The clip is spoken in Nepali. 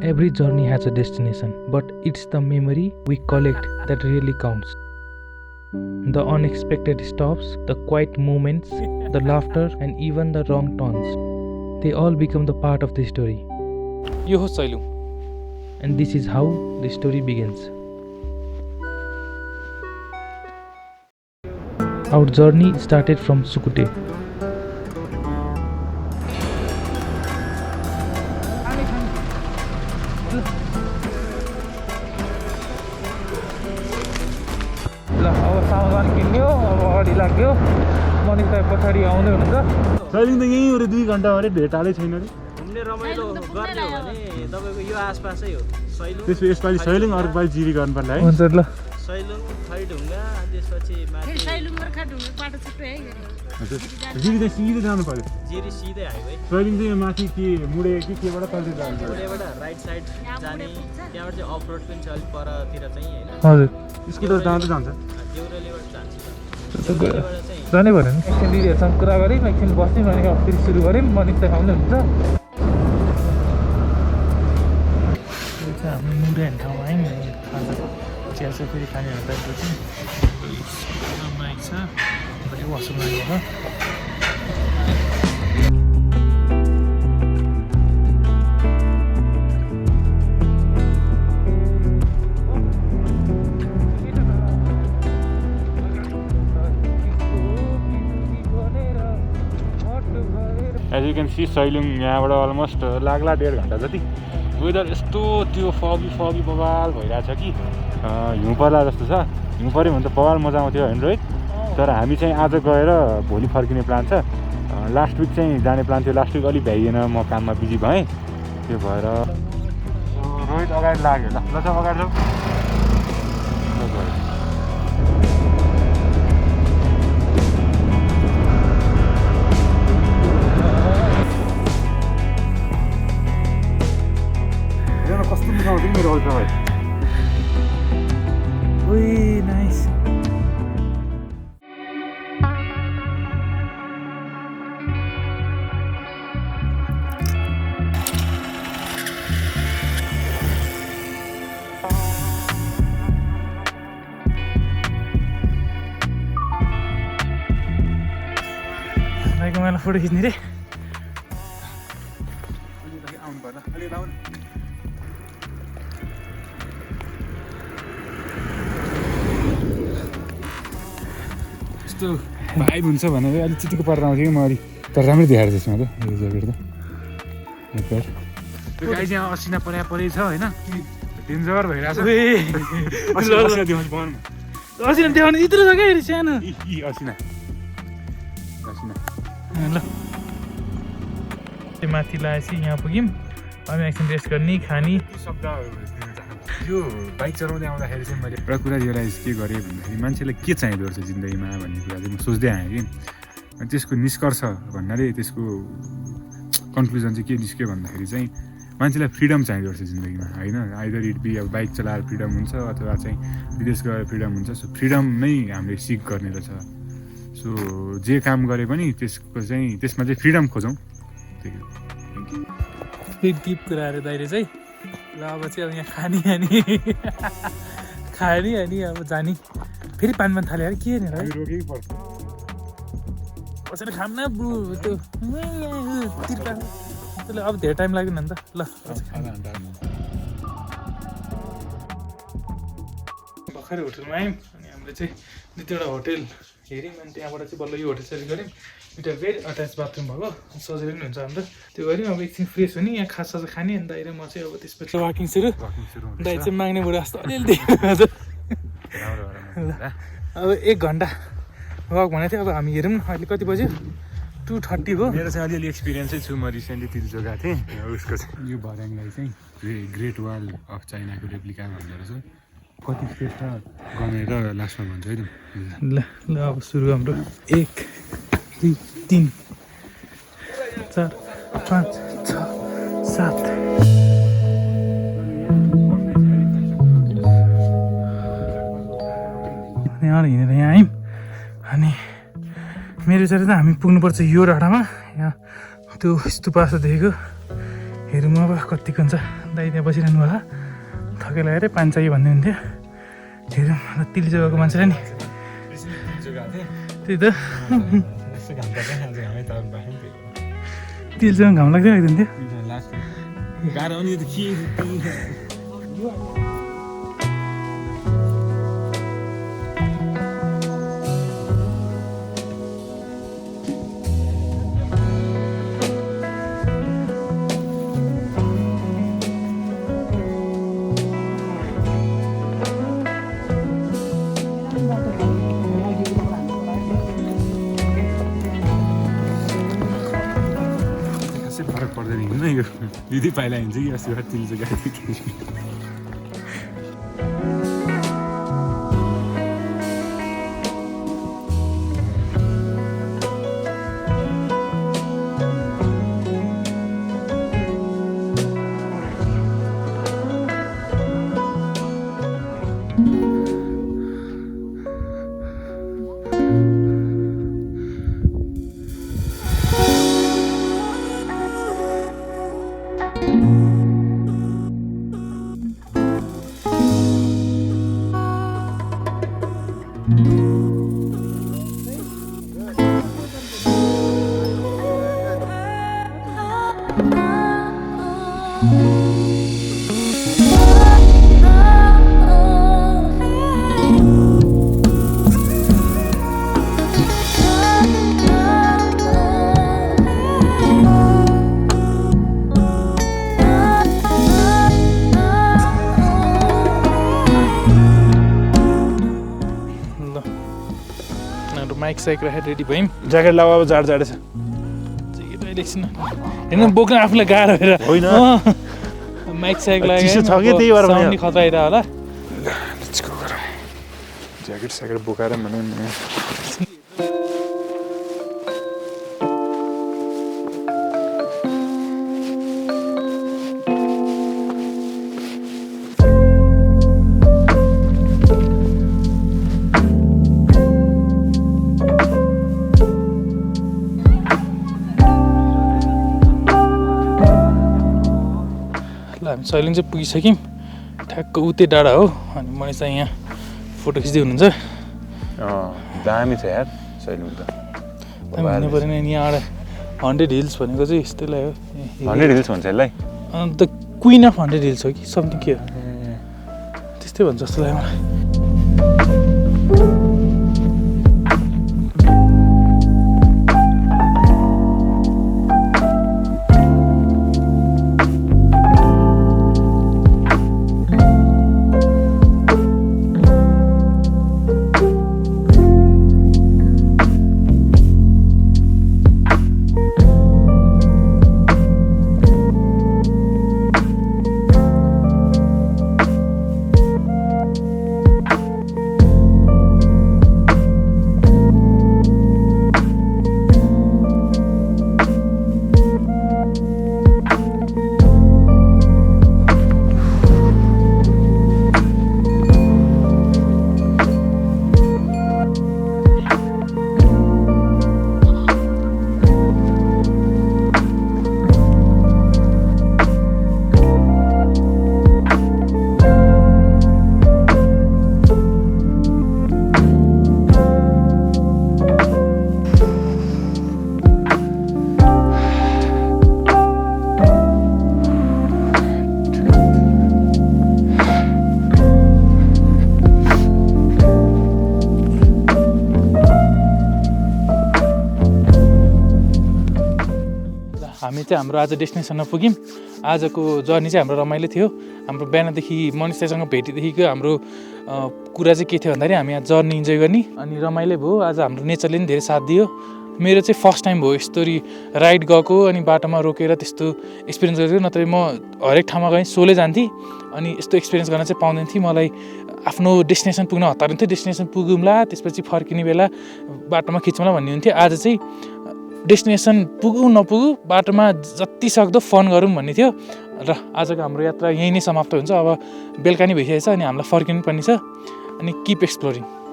Every journey has a destination, but it's the memory we collect that really counts. The unexpected stops, the quiet moments, the laughter, and even the wrong turns. They all become the part of the story. Yo ho Sailung. And this is how the story begins. Our journey started from Sukute. लाग्यो मनिष दाइ पछाडि आउँदै हुनुहुन्छ सैलिङ त यहीँ हो रे 2 घण्टा अरे भेटालै छैन रे घुम्ने रमाइलो गर्ने हो भने तपाईको यो आसपासै हो सैलुङ त्यसपछि यसपालि सैलिङ अर्को पालि जिरी गर्नु पर्ला है हुन्छ ल सैलुङ खैढुङ्गा अनि त्यसपछि माथि सैलुङ र खैढुङ्गा बाटो छुट्टै है हजुर जिरी चाहिँ सिधै जानु पर्यो जिरी सिधै हाइवे सैलिङ चाहिँ माथि के मुडे कि केबाट तल्दै जानु पर्यो मुडेबाट राइट साइड जाने त्यहाँबाट चाहिँ अफ रोड पनि छ अलि परतिर चाहिँ हैन हजुर स्कुटर जाँदै जान्छ देउरालीबाट जान्छ जानै पर्यो नि एकछिन दिदीहरूसँग कुरा गऱ्यौँ एकछिन बस्यौँ अनि फेरि सुरु गऱ्यौँ मनिष दाइ आउँदै हुन्छ यो चाहिँ हामी मुडे ठाउँमा आयौँ खाजा चिया चाहिँ फेरि खानेहरू टाइपको चाहिँ माइक छ कति वासरुम लाग्यो होला as you can see Sailung यहाँबाट अलमोस्ट लाग्ला 1.5 घन्टा जति वेदर यस्तो त्यो फगी बवाल भइरहेछ कि हिउँ पर्ला जस्तो छ हिउँ पऱ्यो भने त बवाल मजा आउँथ्यो होइन रोहित तर हामी चाहिँ आज गएर भोलि फर्किने प्लान छ लास्ट विक चाहिँ जाने प्लान थियो लास्ट विक अलिक भ्याइएन म काममा बिजी भएँ त्यो भएर रोहित अगाडि लाग्यो ल ल सब अगाडि जाऊ कस्तो मिसाउँथ्यो मेरो अल्ट्रा भाइ ओइ नाइस भाइको मलाई फोटो खिच्ने रे आउनु पर्ला अलिक आउनु यस्तो भाइब हुन्छ भनेर अलिक चिटिको पारेर आउँथ्यो कि म अलिक तर राम्रै देखाएर त्यसमा त यो ज्याकेट त त्यो गाई चाहिँ असिना परै छ होइन डेन्जर भइरहेछ असिना देखाउने यत्रो छ क्या सानो असिना ल त्यो माथि लगाएपछि यहाँ पुग्यौँ अनि एकछिन रेस्ट गर्ने खाने यो बाइक चलाउँदै आउँदाखेरि चाहिँ मैले एउटा कुरा रियलाइज के गरेँ भन्दाखेरि मान्छेलाई के चाहिँदो रहेछ जिन्दगीमा भन्ने कुरा चाहिँ म सोच्दै आएँ कि अनि त्यसको निष्कर्ष भन्नाले त्यसको कन्क्लुजन चाहिँ के निस्क्यो भन्दाखेरि चाहिँ मान्छेलाई फ्रिडम चाहिँदो रहेछ जिन्दगीमा होइन आइदर इट बी अब बाइक चलाएर फ्रिडम हुन्छ अथवा चाहिँ विदेश गएर फ्रिडम हुन्छ सो फ्रिडम नै हामीले सिक गर्ने रहेछ सो जे काम गरे पनि त्यसको चाहिँ त्यसमा चाहिँ फ्रिडम खोजौँ डिप कुराहरू दाइले चाहिँ ल अब चाहिँ अब यहाँ खाने अनि अब जाने फेरि पानीमा थाल्यो अरे के नि रोकै पर्छ बसेर खाम न बु त्यो तिर्का त्यसले अब धेरै टाइम लाग्दैन नि त ल भर्खरै होटलमा आयौँ अनि हामीले चाहिँ 2-3वटा होटल हेऱ्यौँ अनि त्यहाँबाट चाहिँ बल्ल यो होटल सेलेक्ट गऱ्यौँ एउटा बेड अट्याच बाथरुम भएको सजिलो पनि हुन्छ हाम्रो त्यो गऱ्यौँ अब एकछिन फ्रेस हुने यहाँ खाजा खाने अनि दाइ र म चाहिँ अब त्यसपछि वाकिङ सुरु दाइ चाहिँ माग्ने बुढा जस्तो अलिअलि अब 1 घन्टा वक भनेको थियो अब हामी हेरौँ न अहिले कति बज्यो 2:30 हो मेरो चाहिँ अलिअलि एक्सपिरियन्सै छु म रिसेन्टली तिलचो गएको थिएँ उसको चाहिँ यो भर्याङलाई चाहिँ ग्रेट वाल अफ चाइनाको रेप्लिका भन्दो रहेछ कति श्रेष्ठ गनेर लास्टमा भन्छ है ल ल अब सुरु हाम्रो 1 2 3 4 5 6 7 यहाँ हिँडेर यहाँ आयौँ अनि मेरो विचार त हामी पुग्नुपर्छ यो डाँडामा यहाँ त्यो स्तुपा जस्तो देखेको हेरौँ अब कतिको हुन्छ दाइ त्यहाँ बसिरहनु भयो थके लागेर पानी चाहियो भन्दै हुन्थ्यो हेरौँ तिली जग्गाको मान्छेलाई नि त्यही त तिलसँग घाम लाग्दै हुन्थ्यो फरक पर्दैन हिँड्नु यो दिदी पाइला हिँड्छ कि अस्ति तिल चाहिँ गएको थियो माइक साइक राखेर रेडी भयौँ ज्याकेट लगाऊ अब जाड जाडै छ एकछिन हेर्नु बोक्न आफूलाई गाह्रो भएर होइन माइक साइक लगाएर चिसो छ कि त्यही भएर साउन्ड खतरा आइरह होला ज्याकेट स्याकेट बोकाएर भनौँ न हामी सैलिङ चाहिँ पुगिसक्यौँ ठ्याक्क उतै डाँडा हो अनि मनिष चाहिँ यहाँ फोटो खिच्दै हुनुहुन्छ दामी छ यार सैलिङ त भन्नु पऱ्यो नि यहाँबाट 100 हिल्स भनेको चाहिँ यस्तैलाई हो 100 हिल्स भन्छ यसलाई अन्त क्विन अफ 100 हिल्स हो कि समथिङ के हो त्यस्तै भन्छ जस्तो लाग्यो मलाई हामी चाहिँ हाम्रो आज डेस्टिनेसनमा पुग्यौँ आजको जर्नी चाहिँ हाम्रो रमाइलो थियो हाम्रो बिहानदेखि मनिषसँग भेटेदेखिको हाम्रो कुरा चाहिँ के थियो भन्दाखेरि हामी यहाँ जर्नी इन्जोय गर्ने अनि रमाइलो भयो आज हाम्रो नेचरले पनि धेरै साथ दियो मेरो चाहिँ फर्स्ट टाइम भयो यस्तोरी राइड गएको अनि बाटोमा रोकेर त्यस्तो एक्सपिरियन्स गरेको नत्र म हरेक ठाउँमा गएँ सोले जान्थेँ अनि यस्तो एक्सपिरियन्स गर्न चाहिँ पाउँदैन थिएँ मलाई आफ्नो डेस्टिनेसन पुग्न हतार हुन्थ्यो डेस्टिनेसन पुगौँला त्यसपछि फर्किने बेला बाटोमा खिचौँला भन्ने हुन्थ्यो आज चाहिँ डेस्टिनेसन पुगौँ नपुगौँ बाटोमा जति सक्दो फन गरौँ भन्ने थियो र आजको हाम्रो यात्रा यहीँ नै समाप्त हुन्छ अब बेलुका नै भइसकेको छ अनि हामीलाई फर्किनु पर्ने छ अनि किप एक्सप्लोरिङ